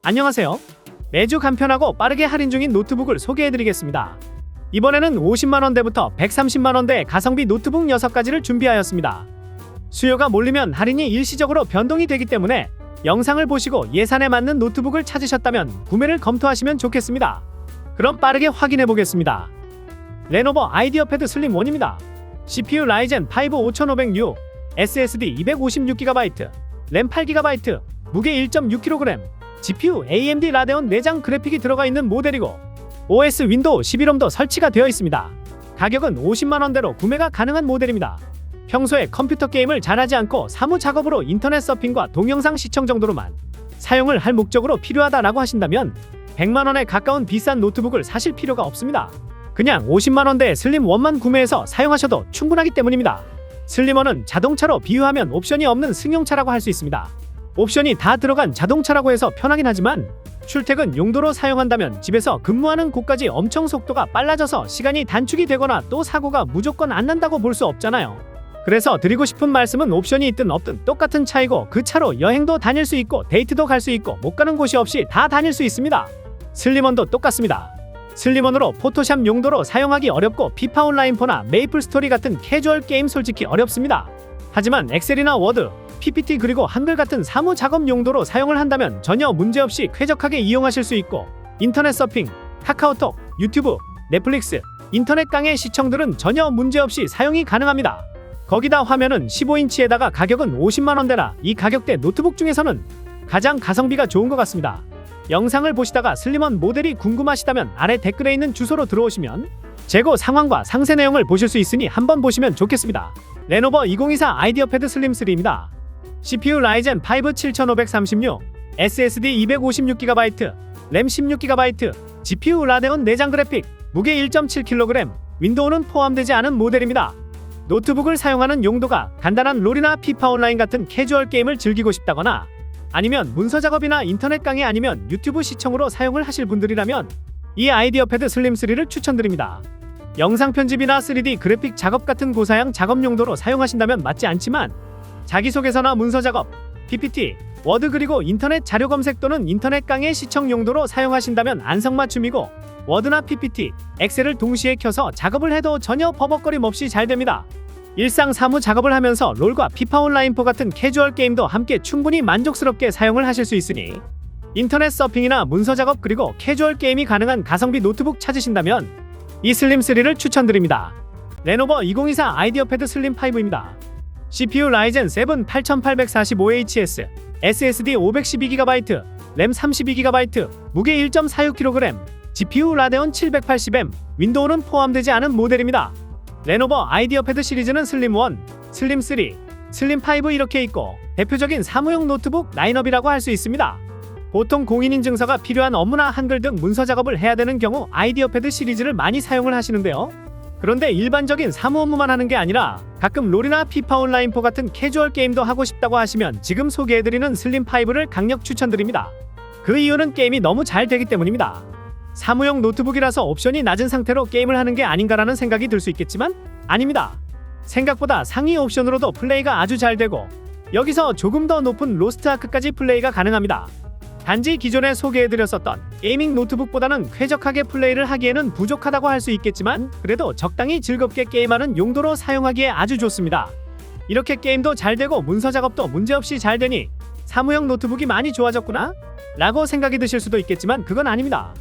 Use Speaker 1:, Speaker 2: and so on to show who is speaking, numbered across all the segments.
Speaker 1: 안녕하세요. 매주 간편하고 빠르게 할인 중인 노트북을 소개해드리겠습니다. 이번에는 50만원대부터 130만원대의 가성비 노트북 6가지를 준비하였습니다. 수요가 몰리면 할인이 일시적으로 변동이 되기 때문에 영상을 보시고 예산에 맞는 노트북을 찾으셨다면 구매를 검토하시면 좋겠습니다. 그럼 빠르게 확인해 보겠습니다. 레노버 아이디어 패드 슬림 1입니다. CPU 라이젠 5 5500U, SSD 256GB, 램 8GB, 무게 1.6kg, GPU AMD 라데온 내장 그래픽이 들어가 있는 모델이고 OS 윈도우 11홈도 설치가 되어 있습니다. 가격은 50만원대로 구매가 가능한 모델입니다. 평소에 컴퓨터 게임을 잘하지 않고 사무 작업으로 인터넷 서핑과 동영상 시청 정도로만 사용을 할 목적으로 필요하다라고 하신다면 100만원에 가까운 비싼 노트북을 사실 필요가 없습니다. 그냥 50만원대의 슬림1만 구매해서 사용하셔도 충분하기 때문입니다. 슬림1은 자동차로 비유하면 옵션이 없는 승용차라고 할 수 있습니다. 옵션이 다 들어간 자동차라고 해서 편하긴 하지만 출퇴근 용도로 사용한다면 집에서 근무하는 곳까지 엄청 속도가 빨라져서 시간이 단축이 되거나 또 사고가 무조건 안 난다고 볼 수 없잖아요. 그래서 드리고 싶은 말씀은 옵션이 있든 없든 똑같은 차이고 그 차로 여행도 다닐 수 있고 데이트도 갈 수 있고 못 가는 곳이 없이 다 다닐 수 있습니다. 슬림1도 똑같습니다. 슬림1으로 포토샵 용도로 사용하기 어렵고 피파 온라인4나 메이플 스토리 같은 캐주얼 게임 솔직히 어렵습니다. 하지만 엑셀이나 워드, PPT 그리고 한글 같은 사무 작업 용도로 사용을 한다면 전혀 문제없이 쾌적하게 이용하실 수 있고 인터넷 서핑, 카카오톡, 유튜브, 넷플릭스, 인터넷 강의 시청들은 전혀 문제없이 사용이 가능합니다. 거기다 화면은 15인치에다가 가격은 50만원대라 이 가격대 노트북 중에서는 가장 가성비가 좋은 것 같습니다. 영상을 보시다가 슬림1 모델이 궁금하시다면 아래 댓글에 있는 주소로 들어오시면 재고 상황과 상세 내용을 보실 수 있으니 한번 보시면 좋겠습니다. 레노버 2024 아이디어 패드 슬림 3입니다. CPU 라이젠 5 7536, SSD 256GB, 램 16GB, GPU 라데온 내장 그래픽, 무게 1.7kg, 윈도우는 포함되지 않은 모델입니다. 노트북을 사용하는 용도가 간단한 롤이나 피파 온라인 같은 캐주얼 게임을 즐기고 싶다거나 아니면 문서 작업이나 인터넷 강의 아니면 유튜브 시청으로 사용을 하실 분들이라면 이 아이디어 패드 슬림 3를 추천드립니다. 영상 편집이나 3D 그래픽 작업 같은 고사양 작업 용도로 사용하신다면 맞지 않지만 자기소개서나 문서 작업, PPT, 워드 그리고 인터넷 자료 검색 또는 인터넷 강의 시청 용도로 사용하신다면 안성맞춤이고 워드나 PPT, 엑셀을 동시에 켜서 작업을 해도 전혀 버벅거림 없이 잘 됩니다. 일상 사무 작업을 하면서 롤과 피파 온라인4 같은 캐주얼 게임도 함께 충분히 만족스럽게 사용을 하실 수 있으니 인터넷 서핑이나 문서 작업 그리고 캐주얼 게임이 가능한 가성비 노트북 찾으신다면 이 슬림 3를 추천드립니다. 레노버 2024 아이디어 패드 슬림 5입니다. CPU 라이젠 7 8845HS, SSD 512GB, 램 32GB, 무게 1.46kg, GPU 라데온 780M, 윈도우는 포함되지 않은 모델입니다. 레노버 아이디어 패드 시리즈는 슬림1, 슬림3, 슬림5 이렇게 있고 대표적인 사무용 노트북 라인업이라고 할 수 있습니다. 보통 공인인증서가 필요한 업무나 한글 등 문서 작업을 해야 되는 경우 아이디어 패드 시리즈를 많이 사용을 하시는데요. 그런데 일반적인 사무 업무만 하는 게 아니라 가끔 롤이나 피파 온라인4 같은 캐주얼 게임도 하고 싶다고 하시면 지금 소개해드리는 슬림5를 강력 추천드립니다. 그 이유는 게임이 너무 잘 되기 때문입니다. 사무용 노트북이라서 옵션이 낮은 상태로 게임을 하는 게 아닌가라는 생각이 들 수 있겠지만 아닙니다. 생각보다 상위 옵션으로도 플레이가 아주 잘 되고 여기서 조금 더 높은 로스트 아크까지 플레이가 가능합니다. 단지 기존에 소개해드렸었던 게이밍 노트북보다는 쾌적하게 플레이를 하기에는 부족하다고 할 수 있겠지만 그래도 적당히 즐겁게 게임하는 용도로 사용하기에 아주 좋습니다. 이렇게 게임도 잘 되고 문서 작업도 문제없이 잘 되니 사무용 노트북이 많이 좋아졌구나? 라고 생각이 드실 수도 있겠지만 그건 아닙니다.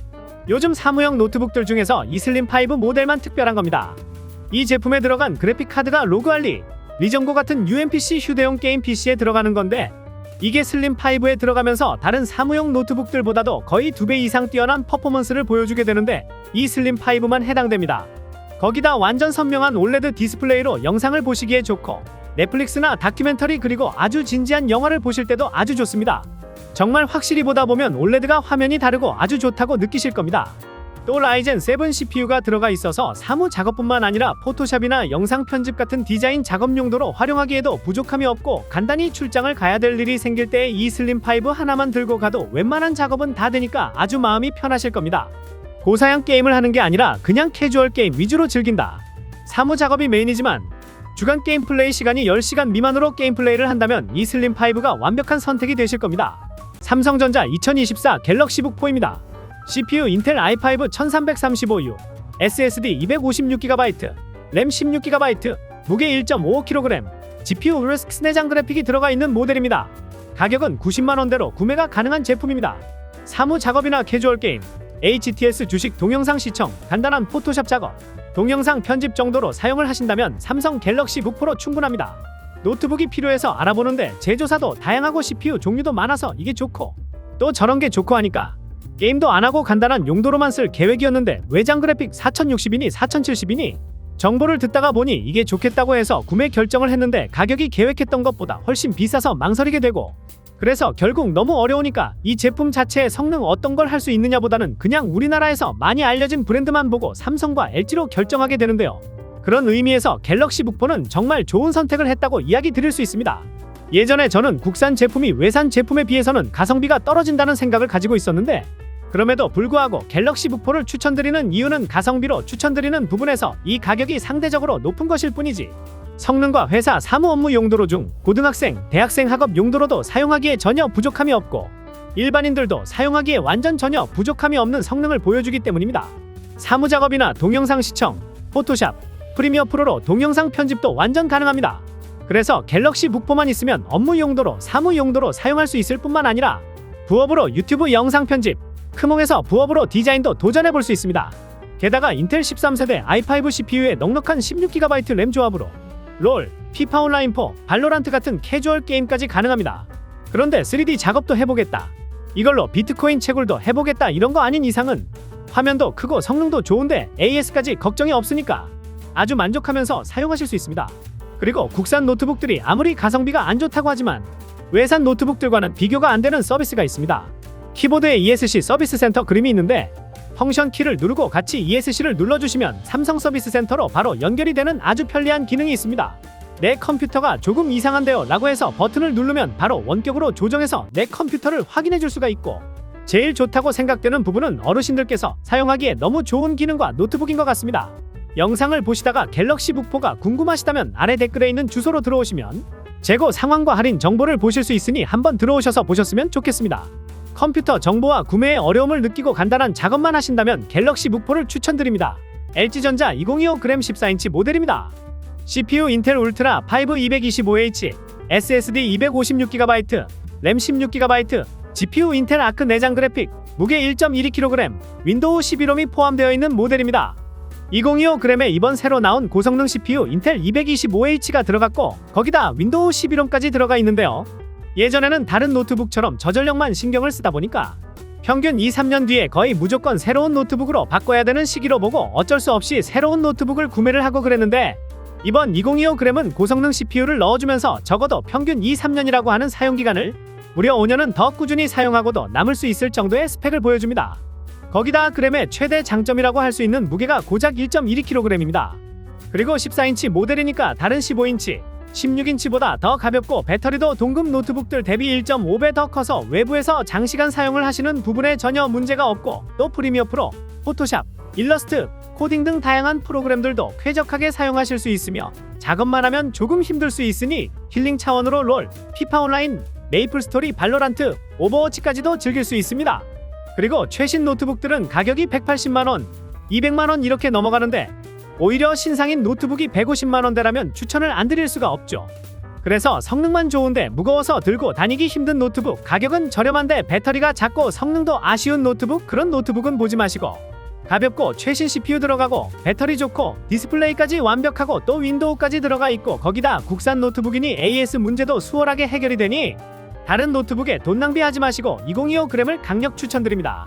Speaker 1: 요즘 사무용 노트북들 중에서 이 슬림5 모델만 특별한 겁니다. 이 제품에 들어간 그래픽 카드가 로그알리, 리전고 같은 UMPC 휴대용 게임 PC에 들어가는 건데 이게 슬림5에 들어가면서 다른 사무용 노트북들보다도 거의 2배 이상 뛰어난 퍼포먼스를 보여주게 되는데 이 슬림5만 해당됩니다. 거기다 완전 선명한 올레드 디스플레이로 영상을 보시기에 좋고 넷플릭스나 다큐멘터리 그리고 아주 진지한 영화를 보실 때도 아주 좋습니다. 정말 확실히 보다 보면 올레드가 화면이 다르고 아주 좋다고 느끼실 겁니다. 또 라이젠 7 CPU가 들어가 있어서 사무 작업뿐만 아니라 포토샵이나 영상 편집 같은 디자인 작업 용도로 활용하기에도 부족함이 없고 간단히 출장을 가야 될 일이 생길 때 이 슬림5 하나만 들고 가도 웬만한 작업은 다 되니까 아주 마음이 편하실 겁니다. 고사양 게임을 하는 게 아니라 그냥 캐주얼 게임 위주로 즐긴다. 사무 작업이 메인이지만 주간 게임 플레이 시간이 10시간 미만으로 게임 플레이를 한다면 이 슬림5가 완벽한 선택이 되실 겁니다. 삼성전자 2024 갤럭시북 4입니다. CPU 인텔 i5 1335U, SSD 256GB, 램 16GB, 무게 1.55kg, GPU ULEX 내장 그래픽이 들어가 있는 모델입니다. 가격은 90만원대로 구매가 가능한 제품입니다. 사무 작업이나 캐주얼 게임, HTS 주식 동영상 시청, 간단한 포토샵 작업, 동영상 편집 정도로 사용을 하신다면 삼성 갤럭시북 프로 충분합니다. 노트북이 필요해서 알아보는데 제조사도 다양하고 CPU 종류도 많아서 이게 좋고 또 저런 게 좋고 하니까 게임도 안 하고 간단한 용도로만 쓸 계획이었는데 외장 그래픽 4060이니 4070이니 정보를 듣다가 보니 이게 좋겠다고 해서 구매 결정을 했는데 가격이 계획했던 것보다 훨씬 비싸서 망설이게 되고, 그래서 결국 너무 어려우니까 이 제품 자체의 성능 어떤 걸 할 수 있느냐보다는 그냥 우리나라에서 많이 알려진 브랜드만 보고 삼성과 LG로 결정하게 되는데요. 그런 의미에서 갤럭시북 4는 정말 좋은 선택을 했다고 이야기 드릴 수 있습니다. 예전에 저는 국산 제품이 외산 제품에 비해서는 가성비가 떨어진다는 생각을 가지고 있었는데, 그럼에도 불구하고 갤럭시북 4를 추천드리는 이유는 가성비로 추천드리는 부분에서 이 가격이 상대적으로 높은 것일 뿐이지, 성능과 회사 사무 업무 용도로 중 고등학생, 대학생 학업 용도로도 사용하기에 전혀 부족함이 없고 일반인들도 사용하기에 완전 전혀 부족함이 없는 성능을 보여주기 때문입니다. 사무 작업이나 동영상 시청, 포토샵, 프리미어 프로로 동영상 편집도 완전 가능합니다. 그래서 갤럭시북 4만 있으면 업무 용도로, 사무 용도로 사용할 수 있을 뿐만 아니라 부업으로 유튜브 영상 편집, 크몽에서 부업으로 디자인도 도전해볼 수 있습니다. 게다가 인텔 13세대 i5 CPU에 넉넉한 16GB 램 조합으로 롤, 피파 온라인 4, 발로란트 같은 캐주얼 게임까지 가능합니다. 그런데 3D 작업도 해보겠다, 이걸로 비트코인 채굴도 해보겠다, 이런 거 아닌 이상은 화면도 크고 성능도 좋은데 AS까지 걱정이 없으니까 아주 만족하면서 사용하실 수 있습니다. 그리고 국산 노트북들이 아무리 가성비가 안 좋다고 하지만 외산 노트북들과는 비교가 안 되는 서비스가 있습니다. 키보드에 ESC 서비스 센터 그림이 있는데 펑션 키를 누르고 같이 ESC를 눌러주시면 삼성 서비스 센터로 바로 연결이 되는 아주 편리한 기능이 있습니다. 내 컴퓨터가 조금 이상한데요 라고 해서 버튼을 누르면 바로 원격으로 조정해서 내 컴퓨터를 확인해 줄 수가 있고, 제일 좋다고 생각되는 부분은 어르신들께서 사용하기에 너무 좋은 기능과 노트북인 것 같습니다. 영상을 보시다가 갤럭시북 4가 궁금하시다면 아래 댓글에 있는 주소로 들어오시면 재고 상황과 할인 정보를 보실 수 있으니 한번 들어오셔서 보셨으면 좋겠습니다. 컴퓨터 정보와 구매에 어려움을 느끼고 간단한 작업만 하신다면 갤럭시북 4를 추천드립니다. LG전자 2025 그램 14인치 모델입니다. CPU 인텔 울트라 5 225H, SSD 256GB, 램 16GB, GPU 인텔 아크 내장 그래픽, 무게 1.12kg, 윈도우 11홈이 포함되어 있는 모델입니다. 2025g에 이번 새로 나온 고성능 CPU 인텔 225H가 들어갔고 거기다 윈도우 11홈까지 들어가 있는데요. 예전에는 다른 노트북처럼 저전력만 신경을 쓰다 보니까 평균 2-3년 뒤에 거의 무조건 새로운 노트북으로 바꿔야 되는 시기로 보고 어쩔 수 없이 새로운 노트북을 구매를 하고 그랬는데, 이번 2025g은 고성능 CPU를 넣어주면서 적어도 평균 2-3년이라고 하는 사용기간을 무려 5년은 더 꾸준히 사용하고도 남을 수 있을 정도의 스펙을 보여줍니다. 거기다 그램의 최대 장점이라고 할 수 있는 무게가 고작 1.12kg입니다. 그리고 14인치 모델이니까 다른 15인치, 16인치보다 더 가볍고 배터리도 동급 노트북들 대비 1.5배 더 커서 외부에서 장시간 사용을 하시는 부분에 전혀 문제가 없고, 또 프리미어 프로, 포토샵, 일러스트, 코딩 등 다양한 프로그램들도 쾌적하게 사용하실 수 있으며 작업만 하면 조금 힘들 수 있으니 힐링 차원으로 롤, 피파 온라인, 메이플 스토리, 발로란트, 오버워치까지도 즐길 수 있습니다. 그리고 최신 노트북들은 가격이 180만원, 200만원 이렇게 넘어가는데 오히려 신상인 노트북이 150만원대라면 추천을 안 드릴 수가 없죠. 그래서 성능만 좋은데 무거워서 들고 다니기 힘든 노트북, 가격은 저렴한데 배터리가 작고 성능도 아쉬운 노트북, 그런 노트북은 보지 마시고 가볍고 최신 CPU 들어가고 배터리 좋고 디스플레이까지 완벽하고 또 윈도우까지 들어가 있고 거기다 국산 노트북이니 AS 문제도 수월하게 해결이 되니 다른 노트북에 돈 낭비하지 마시고 2025g을 강력 추천드립니다.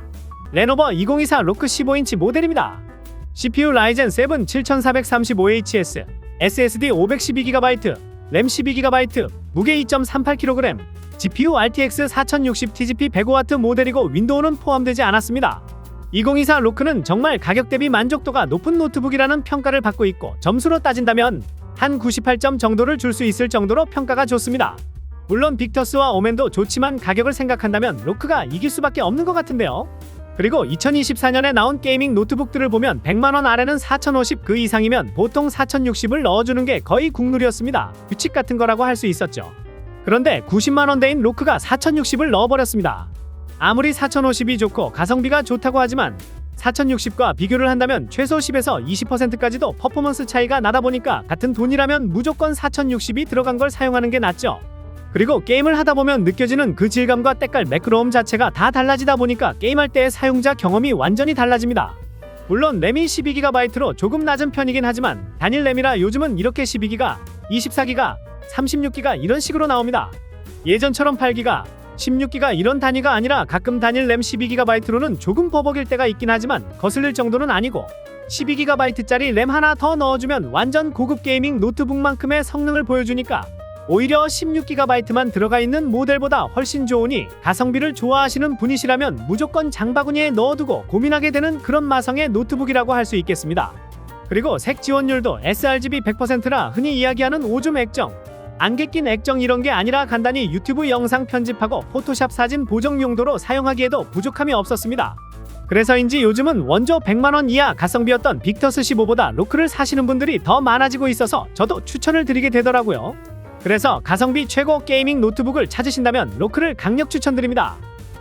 Speaker 1: 레노버 2024 로크 15인치 모델입니다. CPU 라이젠 7 7435HS, SSD 512GB, 램 12GB, 무게 2.38kg, GPU RTX 4060 TGP 105W 모델이고 윈도우는 포함되지 않았습니다. 2024 로크는 정말 가격 대비 만족도가 높은 노트북이라는 평가를 받고 있고 점수로 따진다면 한 98점 정도를 줄 수 있을 정도로 평가가 좋습니다. 물론 빅터스와 오맨도 좋지만 가격을 생각한다면 로크가 이길 수밖에 없는 것 같은데요. 그리고 2024년에 나온 게이밍 노트북들을 보면 100만원 아래는 4050, 그 이상이면 보통 4060을 넣어주는 게 거의 국룰이었습니다. 규칙 같은 거라고 할 수 있었죠. 그런데 90만원대인 로크가 4060을 넣어버렸습니다. 아무리 4050이 좋고 가성비가 좋다고 하지만 4060과 비교를 한다면 최소 10에서 20%까지도 퍼포먼스 차이가 나다 보니까 같은 돈이라면 무조건 4060이 들어간 걸 사용하는 게 낫죠. 그리고 게임을 하다 보면 느껴지는 그 질감과 때깔 매끄러움 자체가 다 달라지다 보니까 게임할 때의 사용자 경험이 완전히 달라집니다. 물론 램이 12GB로 조금 낮은 편이긴 하지만 단일 램이라 요즘은 이렇게 12GB, 24GB, 36GB 이런 식으로 나옵니다. 예전처럼 8GB, 16GB 이런 단위가 아니라 가끔 단일 램 12GB로는 조금 버벅일 때가 있긴 하지만 거슬릴 정도는 아니고 12GB짜리 램 하나 더 넣어주면 완전 고급 게이밍 노트북만큼의 성능을 보여주니까 오히려 16GB만 들어가 있는 모델보다 훨씬 좋으니 가성비를 좋아하시는 분이시라면 무조건 장바구니에 넣어두고 고민하게 되는 그런 마성의 노트북이라고 할 수 있겠습니다. 그리고 색 지원율도 sRGB 100%라 흔히 이야기하는 오줌 액정, 안개 낀 액정 이런 게 아니라 간단히 유튜브 영상 편집하고 포토샵 사진 보정 용도로 사용하기에도 부족함이 없었습니다. 그래서인지 요즘은 원조 100만원 이하 가성비였던 빅터스 15보다 로크를 사시는 분들이 더 많아지고 있어서 저도 추천을 드리게 되더라고요. 그래서 가성비 최고 게이밍 노트북을 찾으신다면 로크를 강력 추천드립니다.